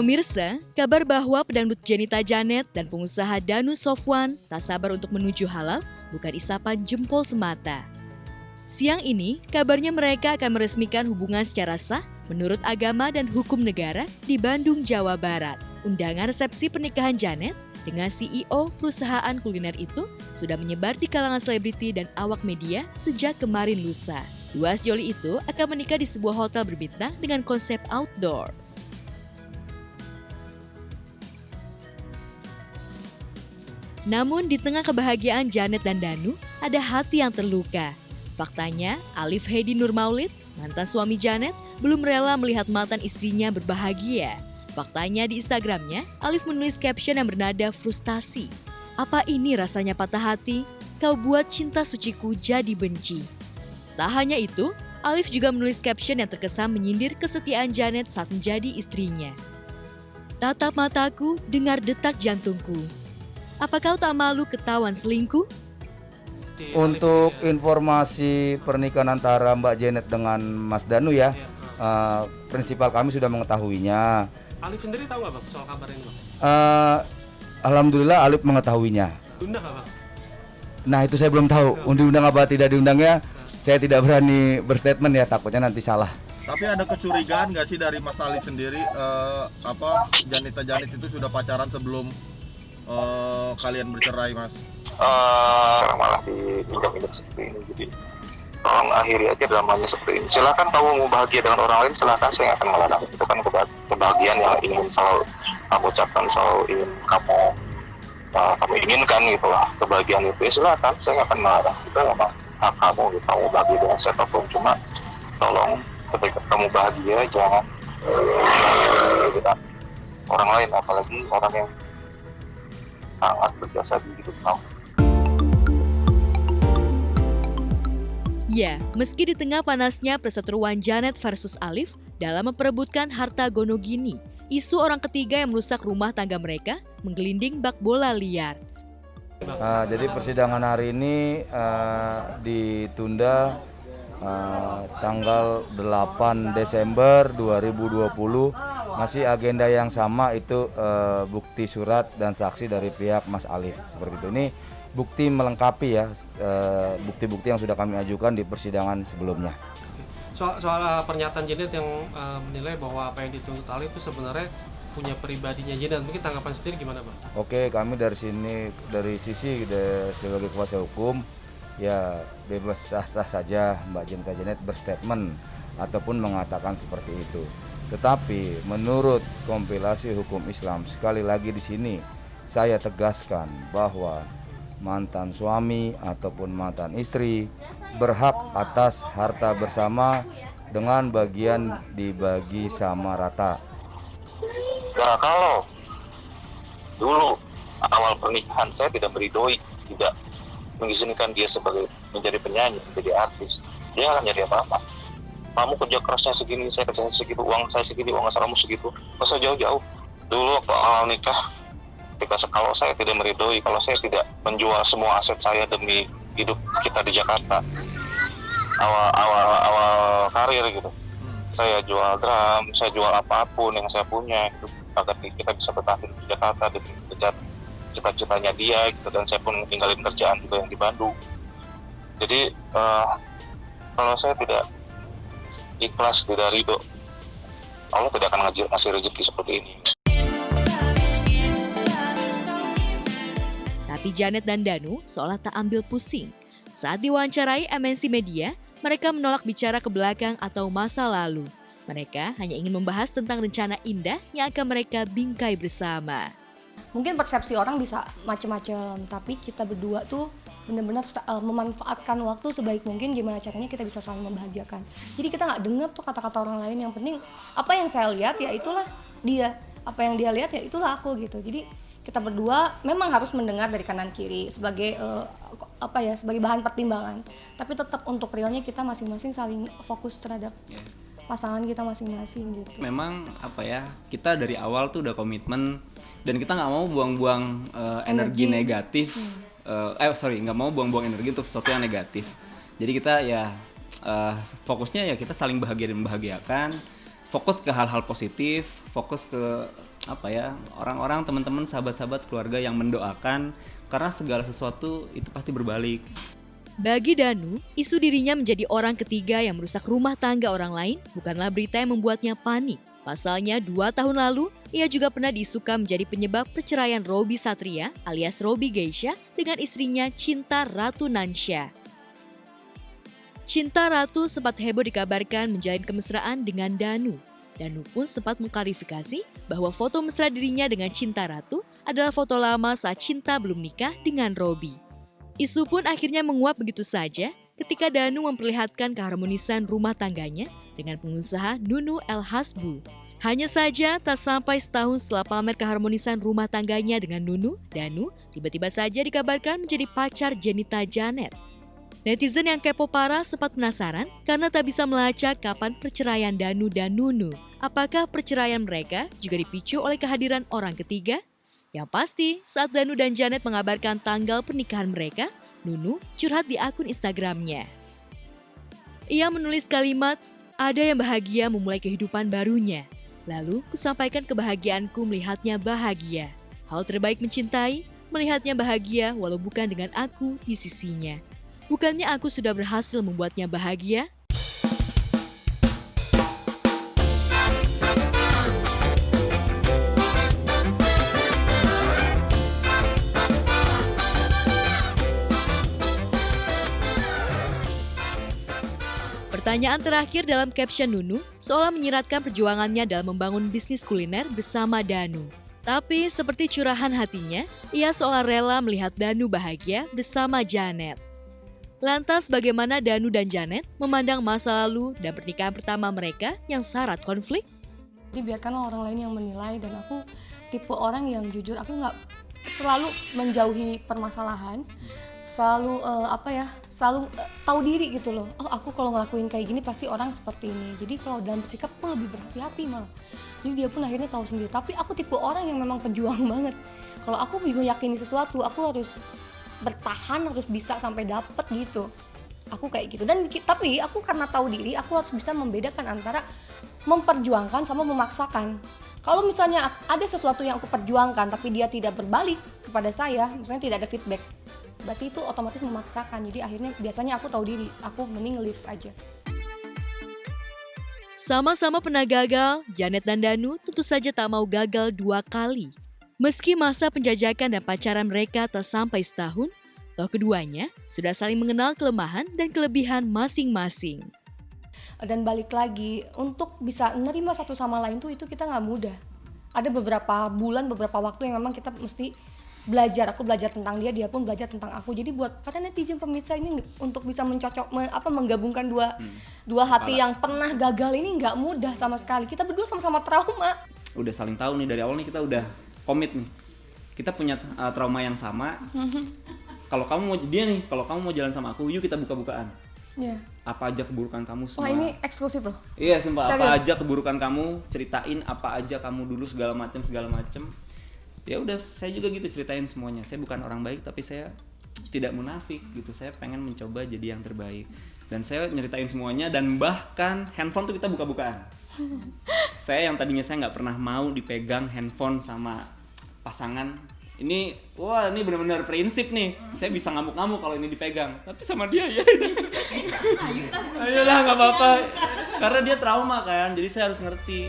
Pemirsa, kabar bahwa pedangdut Jenita Janet dan pengusaha Danu Sofwan tak sabar untuk menuju halal bukan isapan jempol semata. Siang ini, kabarnya mereka akan meresmikan hubungan secara sah menurut agama dan hukum negara di Bandung, Jawa Barat. Undangan resepsi pernikahan Janet dengan CEO perusahaan kuliner itu sudah menyebar di kalangan selebriti dan awak media sejak kemarin lusa. Dua sejoli itu akan menikah di sebuah hotel berbintang dengan konsep outdoor. Namun di tengah kebahagiaan Janet dan Danu, ada hati yang terluka. Faktanya, Alif Hedi Nur Maulid, mantan suami Janet, belum rela melihat mantan istrinya berbahagia. Faktanya di Instagramnya, Alif menulis caption yang bernada frustasi. Apa ini rasanya patah hati? Kau buat cinta suciku jadi benci. Tak hanya itu, Alif juga menulis caption yang terkesan menyindir kesetiaan Janet saat menjadi istrinya. Tatap mataku, dengar detak jantungku. Apa kau tak malu ketahuan selingkuh? Untuk informasi pernikahan antara Mbak Janet dengan Mas Danu ya, prinsipal kami sudah mengetahuinya. Alif sendiri tahu apa soal kabar ini, Bang? Alhamdulillah Alif mengetahuinya. Diundang apa? Nah itu saya belum tahu, diundang apa tidak diundangnya, saya tidak berani berstatement ya, takutnya nanti salah. Tapi ada kecurigaan nggak sih dari Mas Alif sendiri, Janita Janet itu sudah pacaran sebelum kalian bercerai, Mas? Malah diinjak-injak seperti ini, jadi tolong akhiri aja dramanya seperti ini. Silakan kamu mau bahagia dengan orang lain, silakan, saya nggak akan melarang. Itu kan kebahagiaan yang ingin selalu kamu ucapkan, selalu ingin kamu inginkan gitu lah, kebahagiaan itu. Ya silakan, saya nggak akan melarang. Itu memang hak kamu, gitu. Kamu bahagia dengan siapapun, cuma tolong ketika kamu bahagia jangan dengan orang lain, apalagi orang yang sangat berjasa di hidup kamu. Ya, meski di tengah panasnya perseteruan Janet versus Alif dalam memperebutkan harta Gonogini, isu orang ketiga yang merusak rumah tangga mereka menggelinding bak bola liar. Jadi persidangan hari ini ditunda tanggal 8 Desember 2020. Masih agenda yang sama, itu bukti surat dan saksi dari pihak Mas Alif. Seperti itu. Ini bukti melengkapi ya, bukti-bukti yang sudah kami ajukan di persidangan sebelumnya. Soal pernyataan Janet yang menilai bahwa apa yang dituntut Alif itu sebenarnya punya pribadinya Janet, mungkin tanggapan sendiri gimana, Bang? Oke, kami dari sisi sebagai kuasa hukum ya bebas sah-sah saja Mbak Jenita Janet berstatement ataupun mengatakan seperti itu. Tetapi menurut kompilasi hukum Islam, sekali lagi di sini saya tegaskan bahwa mantan suami ataupun mantan istri berhak atas harta bersama dengan bagian dibagi sama rata. Nah, kalau dulu awal pernikahan saya tidak meridoi, tidak mengizinkan dia sebagai menjadi penyanyi, menjadi artis, dia nggak nyari apa-apa. Kamu kerja kerasnya segini, saya kerja segitu, uang saya segini, uang asramu segitu, nggak usah jauh-jauh. Dulu waktu awal nikah, kalau saya tidak meridoi, kalau saya tidak menjual semua aset saya demi hidup kita di Jakarta, awal karir gitu, saya jual drum, saya jual apapun yang saya punya gitu, agar kita bisa bertahan di Jakarta demi kejar cita-citanya dia gitu, dan saya pun tinggalin kerjaan juga yang di Bandung. Jadi kalau saya tidak ikhlas, tidak ridho, Allah tidak akan ngasih rezeki seperti ini. Tapi Janet dan Danu seolah tak ambil pusing. Saat diwawancarai MNC Media, mereka menolak bicara ke belakang atau masa lalu. Mereka hanya ingin membahas tentang rencana indah yang akan mereka bingkai bersama. Mungkin persepsi orang bisa macam-macam, tapi kita berdua tuh benar-benar memanfaatkan waktu sebaik mungkin, gimana caranya kita bisa saling membahagiakan. Jadi kita nggak dengar tuh kata-kata orang lain, yang penting apa yang saya lihat ya itulah dia, apa yang dia lihat ya itulah aku gitu. Jadi kita berdua memang harus mendengar dari kanan kiri sebagai sebagai bahan pertimbangan, tapi tetap untuk realnya kita masing-masing saling fokus terhadap pasangan kita masing-masing gitu. Memang kita dari awal tuh udah komitmen dan kita nggak mau buang-buang energi negatif, nggak mau buang-buang energi untuk sesuatu yang negatif. Jadi kita fokusnya ya kita saling bahagia dan membahagiakan, fokus ke hal-hal positif, fokus ke orang-orang, teman-teman, sahabat-sahabat, keluarga yang mendoakan, karena segala sesuatu itu pasti berbalik. Bagi Danu, isu dirinya menjadi orang ketiga yang merusak rumah tangga orang lain bukanlah berita yang membuatnya panik. Pasalnya 2 tahun lalu, ia juga pernah diisukan menjadi penyebab perceraian Robby Satria alias Robby Geisha dengan istrinya Cinta Ratu Nansha. Cinta Ratu sempat heboh dikabarkan menjalin kemesraan dengan Danu. Danu pun sempat mengklarifikasi bahwa foto mesra dirinya dengan Cinta Ratu adalah foto lama saat Cinta belum nikah dengan Robby. Isu pun akhirnya menguap begitu saja ketika Danu memperlihatkan keharmonisan rumah tangganya dengan pengusaha Nunu El Hasbu. Hanya saja tak sampai setahun setelah pamer keharmonisan rumah tangganya dengan Nunu, Danu tiba-tiba saja dikabarkan menjadi pacar Jenita Janet. Netizen yang kepo parah sempat penasaran karena tak bisa melacak kapan perceraian Danu dan Nunu. Apakah perceraian mereka juga dipicu oleh kehadiran orang ketiga? Yang pasti, saat Danu dan Janet mengabarkan tanggal pernikahan mereka, Nunu curhat di akun Instagramnya. Ia menulis kalimat, "Ada yang bahagia memulai kehidupan barunya. Lalu, kusampaikan kebahagiaanku melihatnya bahagia. Hal terbaik mencintai, melihatnya bahagia walau bukan dengan aku di sisinya. Bukannya aku sudah berhasil membuatnya bahagia?" Pertanyaan terakhir dalam caption Nunu seolah menyiratkan perjuangannya dalam membangun bisnis kuliner bersama Danu. Tapi seperti curahan hatinya, ia seolah rela melihat Danu bahagia bersama Janet. Lantas bagaimana Danu dan Janet memandang masa lalu dan pernikahan pertama mereka yang syarat konflik? Jadi biarkanlah orang lain yang menilai, dan aku tipe orang yang jujur, aku nggak selalu menjauhi permasalahan, selalu tahu diri gitu loh. Oh, aku kalau ngelakuin kayak gini pasti orang seperti ini. Jadi kalau dalam bersikap aku lebih berhati-hati malah. Jadi dia pun akhirnya tahu sendiri. Tapi aku tipe orang yang memang pejuang banget. Kalau aku meyakini sesuatu, aku harus bertahan, harus bisa sampai dapet gitu. Aku kayak gitu. Dan tapi aku karena tahu diri, aku harus bisa membedakan antara memperjuangkan sama memaksakan. Kalau misalnya ada sesuatu yang aku perjuangkan tapi dia tidak berbalik kepada saya, misalnya tidak ada feedback, berarti itu otomatis memaksakan. Jadi akhirnya biasanya aku tahu diri, aku mending leave aja. Sama-sama pernah gagal, Janet dan Danu tentu saja tak mau gagal 2 kali. Meski masa penjajakan dan pacaran mereka tak sampai setahun, toh keduanya sudah saling mengenal kelemahan dan kelebihan masing-masing. Dan balik lagi, untuk bisa menerima satu sama lain tuh itu kita nggak mudah. Ada beberapa bulan, beberapa waktu yang memang kita mesti belajar. Aku belajar tentang dia, dia pun belajar tentang aku. Jadi buat para netizen pemirsa ini untuk bisa menggabungkan dua hati yang pernah gagal ini nggak mudah sama sekali. Kita berdua sama-sama trauma. Udah saling tahu nih, dari awal nih kita udah komit nih. Kita punya trauma yang sama. Kalau kamu mau jalan sama aku, yuk kita buka-bukaan. Yeah. Apa aja keburukan kamu semua. Wah, ini eksklusif loh. Iya, sumpah. Serius? Apa aja keburukan kamu, ceritain apa aja kamu dulu segala macam. Ya udah, saya juga gitu ceritain semuanya. Saya bukan orang baik, tapi saya tidak munafik gitu. Saya pengen mencoba jadi yang terbaik. Dan saya nyeritain semuanya, dan bahkan handphone tuh kita buka-bukaan. Saya yang tadinya saya nggak pernah mau dipegang handphone sama pasangan. Ini benar-benar prinsip nih. Saya bisa ngamuk-ngamuk kalau ini dipegang. Tapi sama dia ya. Ayolah, nggak apa-apa. Karena dia trauma kan, jadi saya harus ngerti.